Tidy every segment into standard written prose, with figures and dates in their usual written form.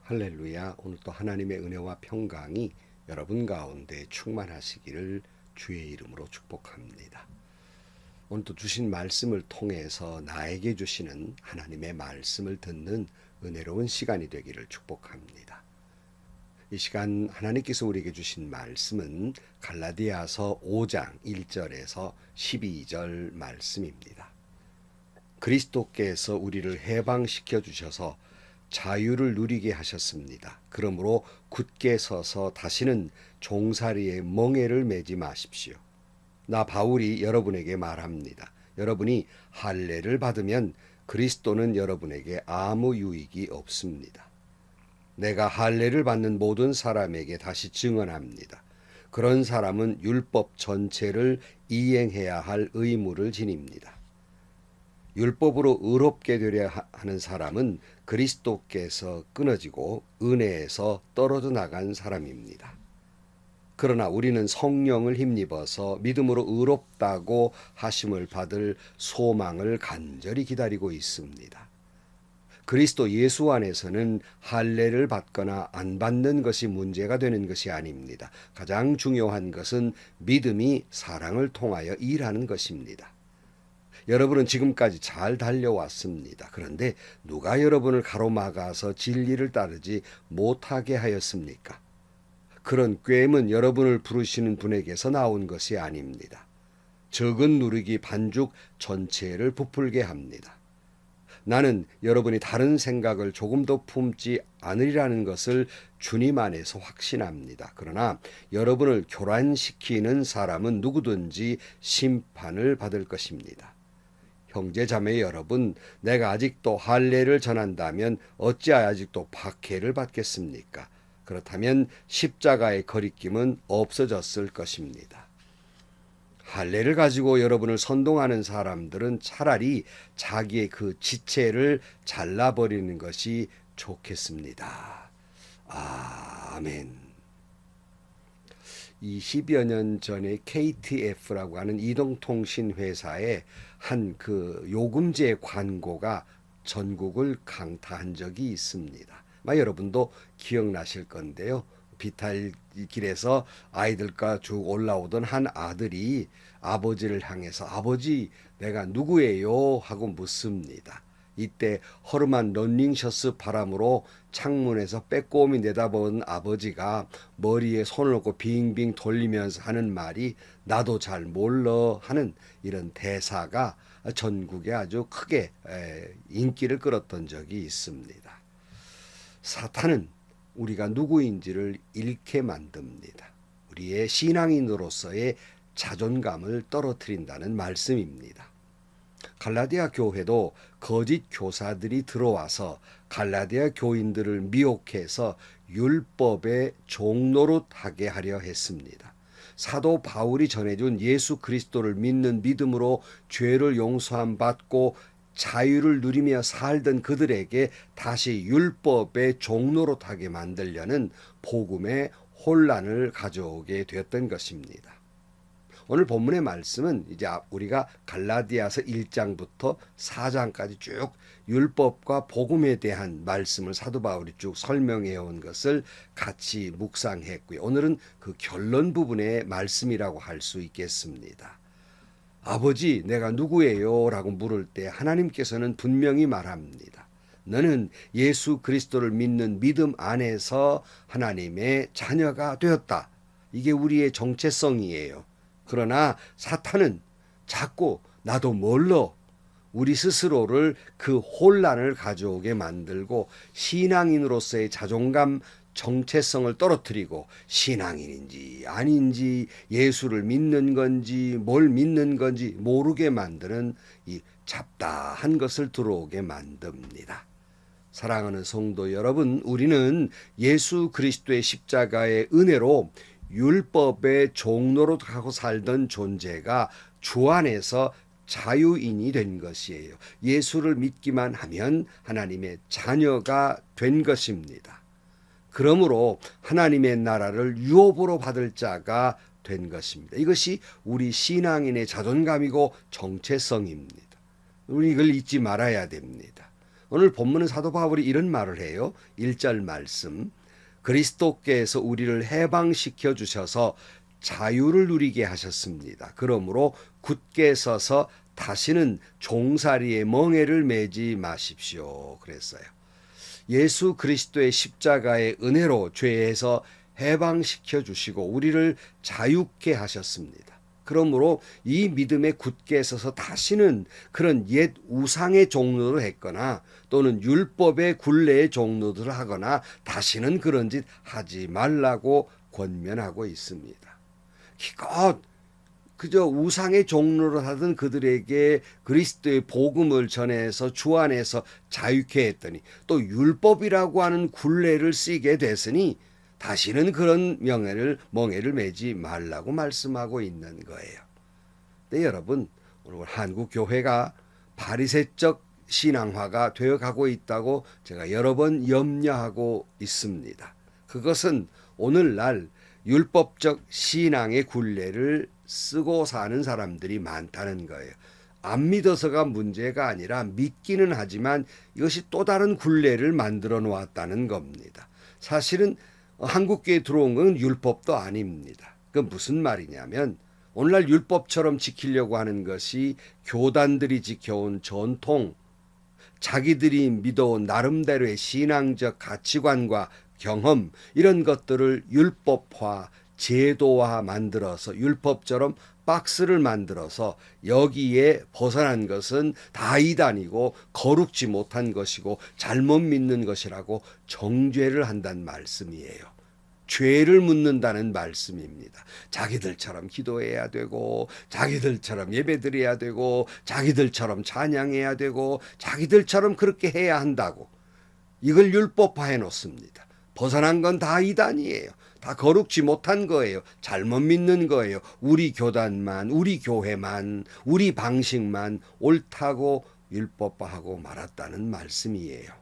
할렐루야. 오늘 또 하나님의 은혜와 평강이 여러분 가운데 충만하시기를 주의 이름으로 축복합니다. 오늘 또 주신 말씀을 통해서 나에게 주시는 하나님의 말씀을 듣는 은혜로운 시간이 되기를 축복합니다. 이 시간 하나님께서 우리에게 주신 말씀은 갈라디아서 5장 1절에서 12절 말씀입니다. 그리스도께서 우리를 해방시켜 주셔서 자유를 누리게 하셨습니다. 그러므로 굳게 서서 다시는 종살이의 멍에를 매지 마십시오. 나 바울이 여러분에게 말합니다. 여러분이 할례를 받으면 그리스도는 여러분에게 아무 유익이 없습니다. 내가 할례를 받는 모든 사람에게 다시 증언합니다. 그런 사람은 율법 전체를 이행해야 할 의무를 지닙니다. 율법으로 의롭게 되려 하는 사람은 그리스도께서 끊어지고 은혜에서 떨어져 나간 사람입니다. 그러나 우리는 성령을 힘입어서 믿음으로 의롭다고 하심을 받을 소망을 간절히 기다리고 있습니다. 그리스도 예수 안에서는 할례를 받거나 안 받는 것이 문제가 되는 것이 아닙니다. 가장 중요한 것은 믿음이 사랑을 통하여 일하는 것입니다. 여러분은 지금까지 잘 달려왔습니다. 그런데 누가 여러분을 가로막아서 진리를 따르지 못하게 하였습니까? 그런 꾀임은 여러분을 부르시는 분에게서 나온 것이 아닙니다. 적은 누르기 반죽 전체를 부풀게 합니다. 나는 여러분이 다른 생각을 조금 더 품지 않으리라는 것을 주님 안에서 확신합니다. 그러나 여러분을 교란시키는 사람은 누구든지 심판을 받을 것입니다. 형제 자매 여러분, 내가 아직도 할례를 전한다면 어찌하여 아직도 박해를 받겠습니까? 그렇다면 십자가의 거리낌은 없어졌을 것입니다. 할례를 가지고 여러분을 선동하는 사람들은 차라리 자기의 그 지체를 잘라버리는 것이 좋겠습니다. 아멘. 20여 년 전에 KTF라고 하는 이동통신 회사의 한 그 요금제 광고가 전국을 강타한 적이 있습니다. 여러분도 기억나실 건데요. 비탈길에서 아이들과 쭉 올라오던 한 아들이 아버지를 향해서 아버지 내가 누구예요? 하고 묻습니다. 이때 허름한 러닝셔츠 바람으로 창문에서 빼꼼히 내다본 아버지가 머리에 손을 얹고 빙빙 돌리면서 하는 말이 나도 잘 몰라 하는 이런 대사가 전국에 아주 크게 인기를 끌었던 적이 있습니다. 사탄은 우리가 누구인지를 잃게 만듭니다. 우리의 신앙인으로서의 자존감을 떨어뜨린다는 말씀입니다. 갈라디아 교회도 거짓 교사들이 들어와서 갈라디아 교인들을 미혹해서 율법의 종노릇하게 하려 했습니다. 사도 바울이 전해준 예수 그리스도를 믿는 믿음으로 죄를 용서함 받고 자유를 누리며 살던 그들에게 다시 율법의 종노릇하게 만들려는 복음의 혼란을 가져오게 되었던 것입니다. 오늘 본문의 말씀은 이제 우리가 갈라디아서 1장부터 4장까지 쭉 율법과 복음에 대한 말씀을 사도 바울이 쭉 설명해 온 것을 같이 묵상했고요. 오늘은 그 결론 부분의 말씀이라고 할 수 있겠습니다. 아버지, 내가 누구예요? 라고 물을 때 하나님께서는 분명히 말합니다. 너는 예수 그리스도를 믿는 믿음 안에서 하나님의 자녀가 되었다. 이게 우리의 정체성이에요. 그러나 사탄은 자꾸 나도 몰라 우리 스스로를 그 혼란을 가져오게 만들고 신앙인으로서의 자존감 정체성을 떨어뜨리고 신앙인인지 아닌지 예수를 믿는 건지 뭘 믿는 건지 모르게 만드는 이 잡다한 것을 들어오게 만듭니다. 사랑하는 성도 여러분, 우리는 예수 그리스도의 십자가의 은혜로 율법의 종노릇하고 살던 존재가 주 안에서 자유인이 된 것이에요. 예수를 믿기만 하면 하나님의 자녀가 된 것입니다. 그러므로 하나님의 나라를 유업으로 받을 자가 된 것입니다. 이것이 우리 신앙인의 자존감이고 정체성입니다. 우리 이걸 잊지 말아야 됩니다. 오늘 본문은 사도 바울이 이런 말을 해요. 1절 말씀. 그리스도께서 우리를 해방시켜 주셔서 자유를 누리게 하셨습니다. 그러므로 굳게 서서 다시는 종살이의 멍에를 매지 마십시오. 그랬어요. 예수 그리스도의 십자가의 은혜로 죄에서 해방시켜 주시고 우리를 자유케 하셨습니다. 그러므로 이 믿음에 굳게 서서 다시는 그런 옛 우상의 종로를 했거나 또는 율법의 굴레의 종로들을 하거나 다시는 그런 짓 하지 말라고 권면하고 있습니다. 기껏 그저 우상의 종로를 하던 그들에게 그리스도의 복음을 전해서 주 안에서 자유케 했더니 또 율법이라고 하는 굴레를 쓰게 됐으니 다시는 그런 멍에를 매지 말라고 말씀하고 있는 거예요. 네, 여러분, 오늘 한국 교회가 바리새적 신앙화가 되어가고 있다고 제가 여러 번 염려하고 있습니다. 그것은 오늘날 율법적 신앙의 굴레를 쓰고 사는 사람들이 많다는 거예요. 안 믿어서가 문제가 아니라 믿기는 하지만 이것이 또 다른 굴레를 만들어 놓았다는 겁니다. 사실은 한국교회에 들어온 건 율법도 아닙니다. 그 무슨 말이냐면 오늘날 율법처럼 지키려고 하는 것이 교단들이 지켜온 전통, 자기들이 믿어온 나름대로의 신앙적 가치관과 경험 이런 것들을 율법화, 제도화 만들어서 율법처럼 박스를 만들어서 여기에 벗어난 것은 다 이단이고 거룩지 못한 것이고 잘못 믿는 것이라고 정죄를 한다는 말씀이에요. 죄를 묻는다는 말씀입니다. 자기들처럼 기도해야 되고 자기들처럼 예배드려야 되고 자기들처럼 찬양해야 되고 자기들처럼 그렇게 해야 한다고 이걸 율법화해 놓습니다. 벗어난 건 다 이단이에요. 다 거룩지 못한 거예요. 잘못 믿는 거예요. 우리 교단만, 우리 교회만, 우리 방식만 옳다고 율법화하고 말았다는 말씀이에요.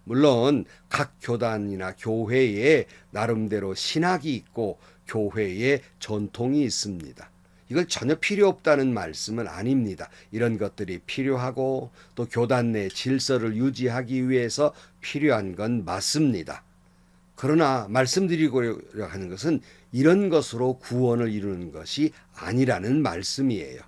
물론 각 교단이나 교회에 나름대로 신학이 있고 교회에 전통이 있습니다. 이걸 전혀 필요 없다는 말씀은 아닙니다. 이런 것들이 필요하고 또 교단 내 질서를 유지하기 위해서 필요한 건 맞습니다. 그러나 말씀드리고 하는 것은 이런 것으로 구원을 이루는 것이 아니라는 말씀이에요.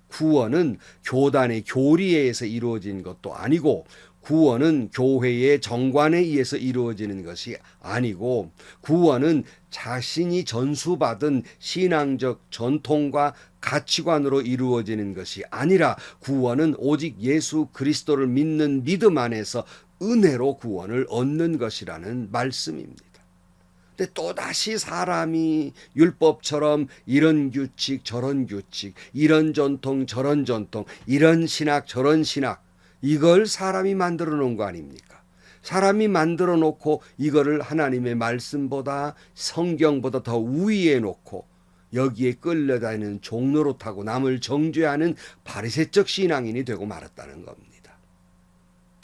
구원은 교단의 교리에 의해서 이루어진 것도 아니고 구원은 교회의 정관에 의해서 이루어지는 것이 아니고 구원은 자신이 전수받은 신앙적 전통과 가치관으로 이루어지는 것이 아니라 구원은 오직 예수 그리스도를 믿는 믿음 안에서 은혜로 구원을 얻는 것이라는 말씀입니다. 근데 또다시 사람이 율법처럼 이런 규칙 저런 규칙, 이런 전통 저런 전통, 이런 신학 저런 신학 이걸 사람이 만들어 놓은 거 아닙니까? 사람이 만들어 놓고 이거를 하나님의 말씀보다 성경보다 더 우위에 놓고 여기에 끌려다니는 종로로 타고 남을 정죄하는 바리새적 신앙인이 되고 말았다는 겁니다.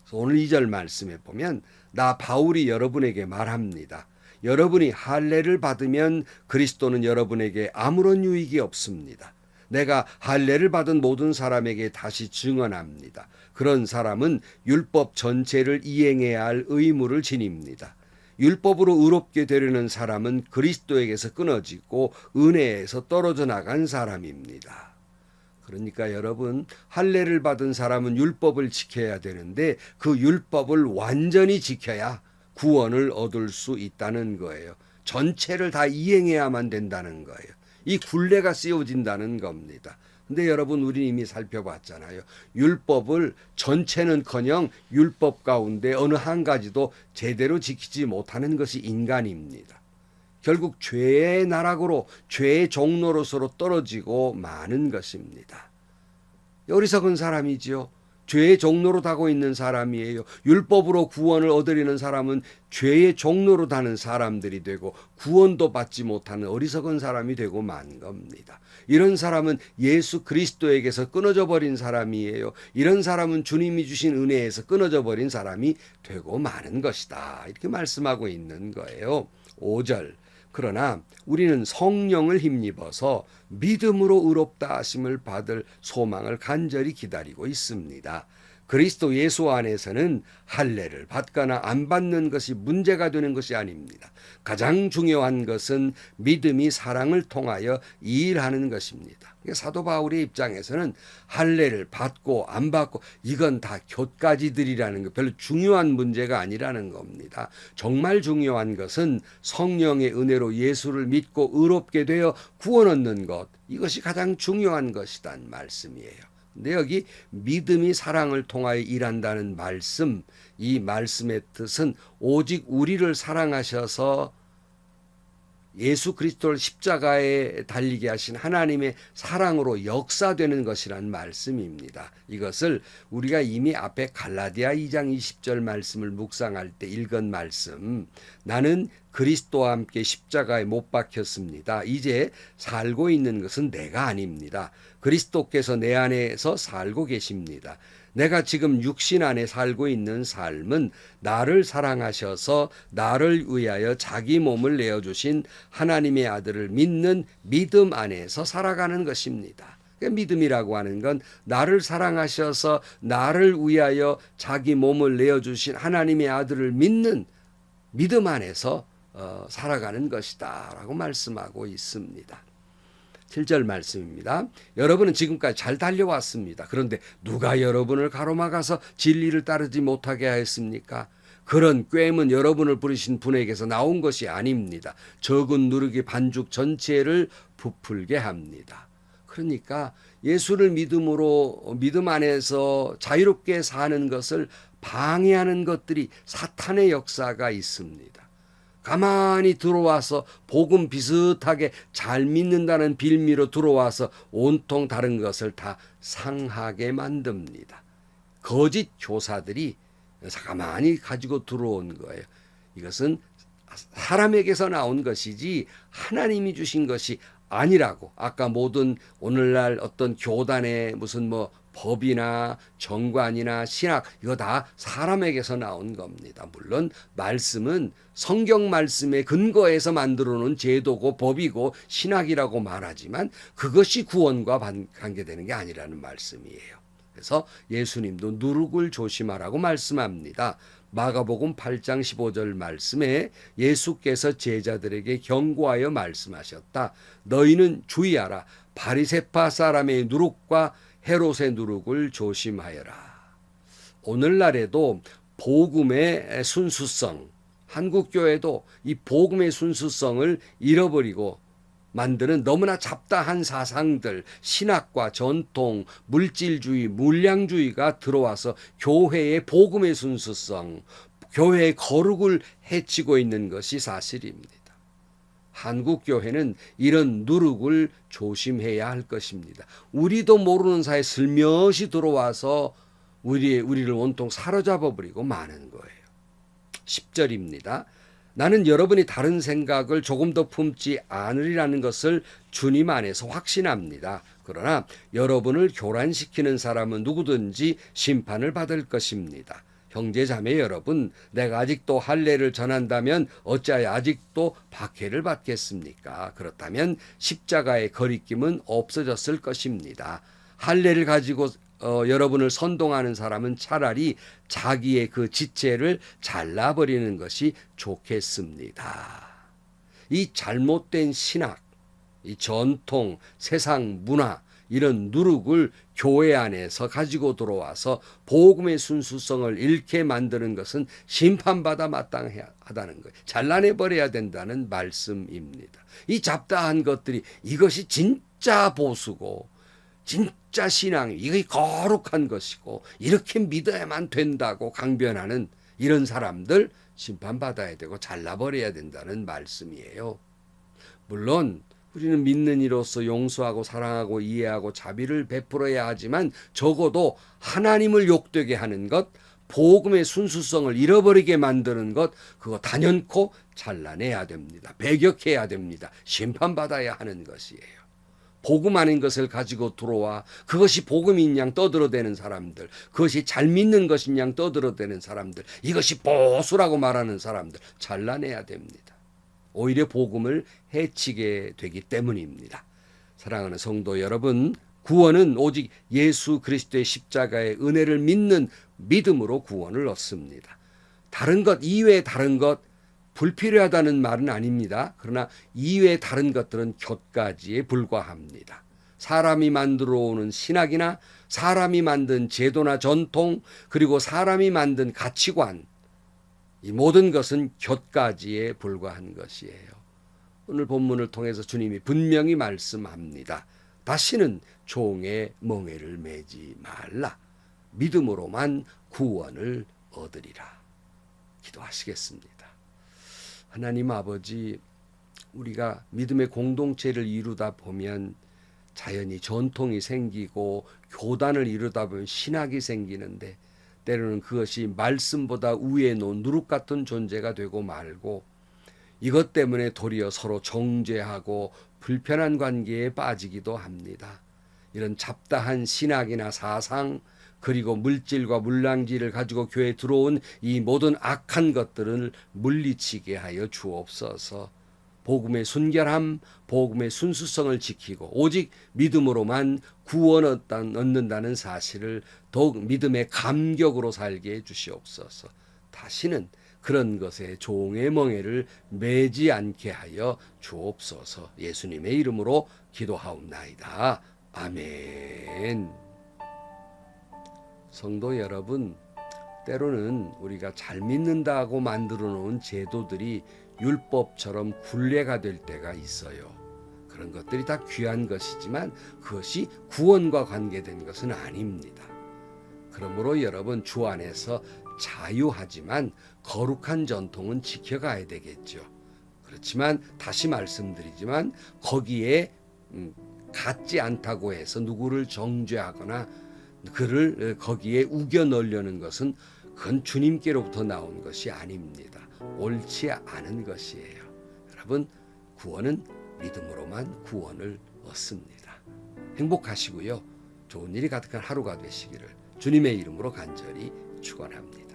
그래서 오늘 2절 말씀에 보면 나 바울이 여러분에게 말합니다. 여러분이 할례를 받으면 그리스도는 여러분에게 아무런 유익이 없습니다. 내가 할례를 받은 모든 사람에게 다시 증언합니다. 그런 사람은 율법 전체를 이행해야 할 의무를 지닙니다. 율법으로 의롭게 되려는 사람은 그리스도에게서 끊어지고 은혜에서 떨어져 나간 사람입니다. 그러니까 여러분 할례를 받은 사람은 율법을 지켜야 되는데 그 율법을 완전히 지켜야 구원을 얻을 수 있다는 거예요. 전체를 다 이행해야만 된다는 거예요. 이 굴레가 씌워진다는 겁니다. 근데 여러분 우리 이미 살펴봤잖아요. 율법을 전체는커녕 율법 가운데 어느 한 가지도 제대로 지키지 못하는 것이 인간입니다. 결국 죄의 나락으로 죄의 종로로서로 떨어지고 마는 것입니다. 어리석은 사람이지요. 죄의 종로로 타고 있는 사람이에요. 율법으로 구원을 얻으려는 사람은 죄의 종로로 타는 사람들이 되고 구원도 받지 못하는 어리석은 사람이 되고 만 겁니다. 이런 사람은 예수 그리스도에게서 끊어져 버린 사람이에요. 이런 사람은 주님이 주신 은혜에서 끊어져 버린 사람이 되고 마는 것이다. 이렇게 말씀하고 있는 거예요. 5절. 그러나 우리는 성령을 힘입어서 믿음으로 의롭다 하심을 받을 소망을 간절히 기다리고 있습니다. 그리스도 예수 안에서는 할례를 받거나 안 받는 것이 문제가 되는 것이 아닙니다. 가장 중요한 것은 믿음이 사랑을 통하여 일하는 것입니다. 사도 바울의 입장에서는 할례를 받고 안 받고 이건 다 곁가지들이라는 거, 별로 중요한 문제가 아니라는 겁니다. 정말 중요한 것은 성령의 은혜로 예수를 믿고 의롭게 되어 구원 얻는 것, 이것이 가장 중요한 것이란 말씀이에요. 근데 여기 믿음이 사랑을 통하여 일한다는 말씀, 이 말씀의 뜻은 오직 우리를 사랑하셔서 예수 그리스도를 십자가에 달리게 하신 하나님의 사랑으로 역사되는 것이란 말씀입니다. 이것을 우리가 이미 앞에 갈라디아 2장 20절 말씀을 묵상할 때 읽은 말씀, 나는 그리스도와 함께 십자가에 못 박혔습니다. 이제 살고 있는 것은 내가 아닙니다. 그리스도께서 내 안에서 살고 계십니다. 내가 지금 육신 안에 살고 있는 삶은 나를 사랑하셔서 나를 위하여 자기 몸을 내어주신 하나님의 아들을 믿는 믿음 안에서 살아가는 것입니다. 믿음이라고 하는 건 나를 사랑하셔서 나를 위하여 자기 몸을 내어주신 하나님의 아들을 믿는 믿음 안에서 살아가는 것이다 라고 말씀하고 있습니다. 7절 말씀입니다. 여러분은 지금까지 잘 달려왔습니다. 그런데 누가 여러분을 가로막아서 진리를 따르지 못하게 하였습니까? 그런 꾀임은 여러분을 부르신 분에게서 나온 것이 아닙니다. 적은 누르기 반죽 전체를 부풀게 합니다. 그러니까 예수를 믿음으로 믿음 안에서 자유롭게 사는 것을 방해하는 것들이 사탄의 역사가 있습니다. 가만히 들어와서 복음 비슷하게 잘 믿는다는 빌미로 들어와서 온통 다른 것을 다 상하게 만듭니다. 거짓 교사들이 가만히 가지고 들어온 거예요. 이것은 사람에게서 나온 것이지 하나님이 주신 것이 아니라고. 아까 모든 오늘날 어떤 교단의 무슨 법이나 정관이나 신학, 이거 다 사람에게서 나온 겁니다. 물론 말씀은 성경 말씀에 근거해서 만들어 놓은 제도고 법이고 신학이라고 말하지만 그것이 구원과 관계되는 게 아니라는 말씀이에요. 그래서 예수님도 누룩을 조심하라고 말씀합니다. 마가복음 8장 15절 말씀에 예수께서 제자들에게 경고하여 말씀하셨다. 너희는 주의하라. 바리새파 사람의 누룩과 헤롯의 누룩을 조심하여라. 오늘날에도 복음의 순수성, 한국교회도 이 복음의 순수성을 잃어버리고 만드는 너무나 잡다한 사상들, 신학과 전통, 물질주의, 물량주의가 들어와서 교회의 복음의 순수성, 교회의 거룩을 해치고 있는 것이 사실입니다. 한국교회는 이런 누룩을 조심해야 할 것입니다. 우리도 모르는 사이에 슬며시 들어와서 우리를 온통 사로잡아 버리고 마는 거예요. 10절입니다. 나는 여러분이 다른 생각을 조금 더 품지 않으리라는 것을 주님 안에서 확신합니다. 그러나 여러분을 교란시키는 사람은 누구든지 심판을 받을 것입니다. 형제 자매 여러분, 내가 아직도 할례를 전한다면 어찌하여 아직도 박해를 받겠습니까? 그렇다면 십자가의 거리낌은 없어졌을 것입니다. 할례를 가지고 여러분을 선동하는 사람은 차라리 자기의 그 지체를 잘라버리는 것이 좋겠습니다. 이 잘못된 신학, 이 전통, 세상 문화, 이런 누룩을 교회 안에서 가지고 들어와서 복음의 순수성을 잃게 만드는 것은 심판받아 마땅하다는 거예요. 잘라내버려야 된다는 말씀입니다. 이 잡다한 것들이 이것이 진짜 보수고 진짜 신앙이 이것이 거룩한 것이고 이렇게 믿어야만 된다고 강변하는 이런 사람들 심판받아야 되고 잘라버려야 된다는 말씀이에요. 물론 우리는 믿는 이로서 용서하고 사랑하고 이해하고 자비를 베풀어야 하지만 적어도 하나님을 욕되게 하는 것, 복음의 순수성을 잃어버리게 만드는 것, 그거 단연코 잘라내야 됩니다. 배격해야 됩니다. 심판받아야 하는 것이에요. 복음 아닌 것을 가지고 들어와 그것이 복음인 양 떠들어대는 사람들, 그것이 잘 믿는 것인 양 떠들어대는 사람들, 이것이 보수라고 말하는 사람들 잘라내야 됩니다. 오히려 복음을 해치게 되기 때문입니다. 사랑하는 성도 여러분, 구원은 오직 예수 그리스도의 십자가의 은혜를 믿는 믿음으로 구원을 얻습니다. 다른 것 이외에 다른 것 불필요하다는 말은 아닙니다. 그러나 이외의 다른 것들은 곁가지에 불과합니다. 사람이 만들어 오는 신학이나 사람이 만든 제도나 전통 그리고 사람이 만든 가치관, 이 모든 것은 곁가지에 불과한 것이에요. 오늘 본문을 통해서 주님이 분명히 말씀합니다. 다시는 종의 멍에를 매지 말라. 믿음으로만 구원을 얻으리라. 기도하시겠습니다. 하나님 아버지, 우리가 믿음의 공동체를 이루다 보면 자연히 전통이 생기고 교단을 이루다 보면 신학이 생기는데 때로는 그것이 말씀보다 위에 놓은 누룩 같은 존재가 되고 말고 이것 때문에 도리어 서로 정죄하고 불편한 관계에 빠지기도 합니다. 이런 잡다한 신학이나 사상 그리고 물질과 물랑지를 가지고 교회에 들어온 이 모든 악한 것들을 물리치게 하여 주옵소서. 복음의 순결함, 복음의 순수성을 지키고 오직 믿음으로만 구원 얻는다는 사실을 더욱 믿음의 감격으로 살게 해 주시옵소서. 다시는 그런 것에 종의 멍에를 매지 않게 하여 주옵소서. 예수님의 이름으로 기도하옵나이다. 아멘. 성도 여러분, 때로는 우리가 잘 믿는다고 만들어 놓은 제도들이 율법처럼 굴레가 될 때가 있어요. 그런 것들이 다 귀한 것이지만 그것이 구원과 관계된 것은 아닙니다. 그러므로 여러분, 주 안에서 자유하지만 거룩한 전통은 지켜가야 되겠죠. 그렇지만 다시 말씀드리지만 거기에 갖지 않다고 해서 누구를 정죄하거나 그를 거기에 우겨 넣으려는 것은 그건 주님께로부터 나온 것이 아닙니다. 옳지 않은 것이에요. 여러분, 구원은 믿음으로만 구원을 얻습니다. 행복하시고요. 좋은 일이 가득한 하루가 되시기를 주님의 이름으로 간절히 축원합니다.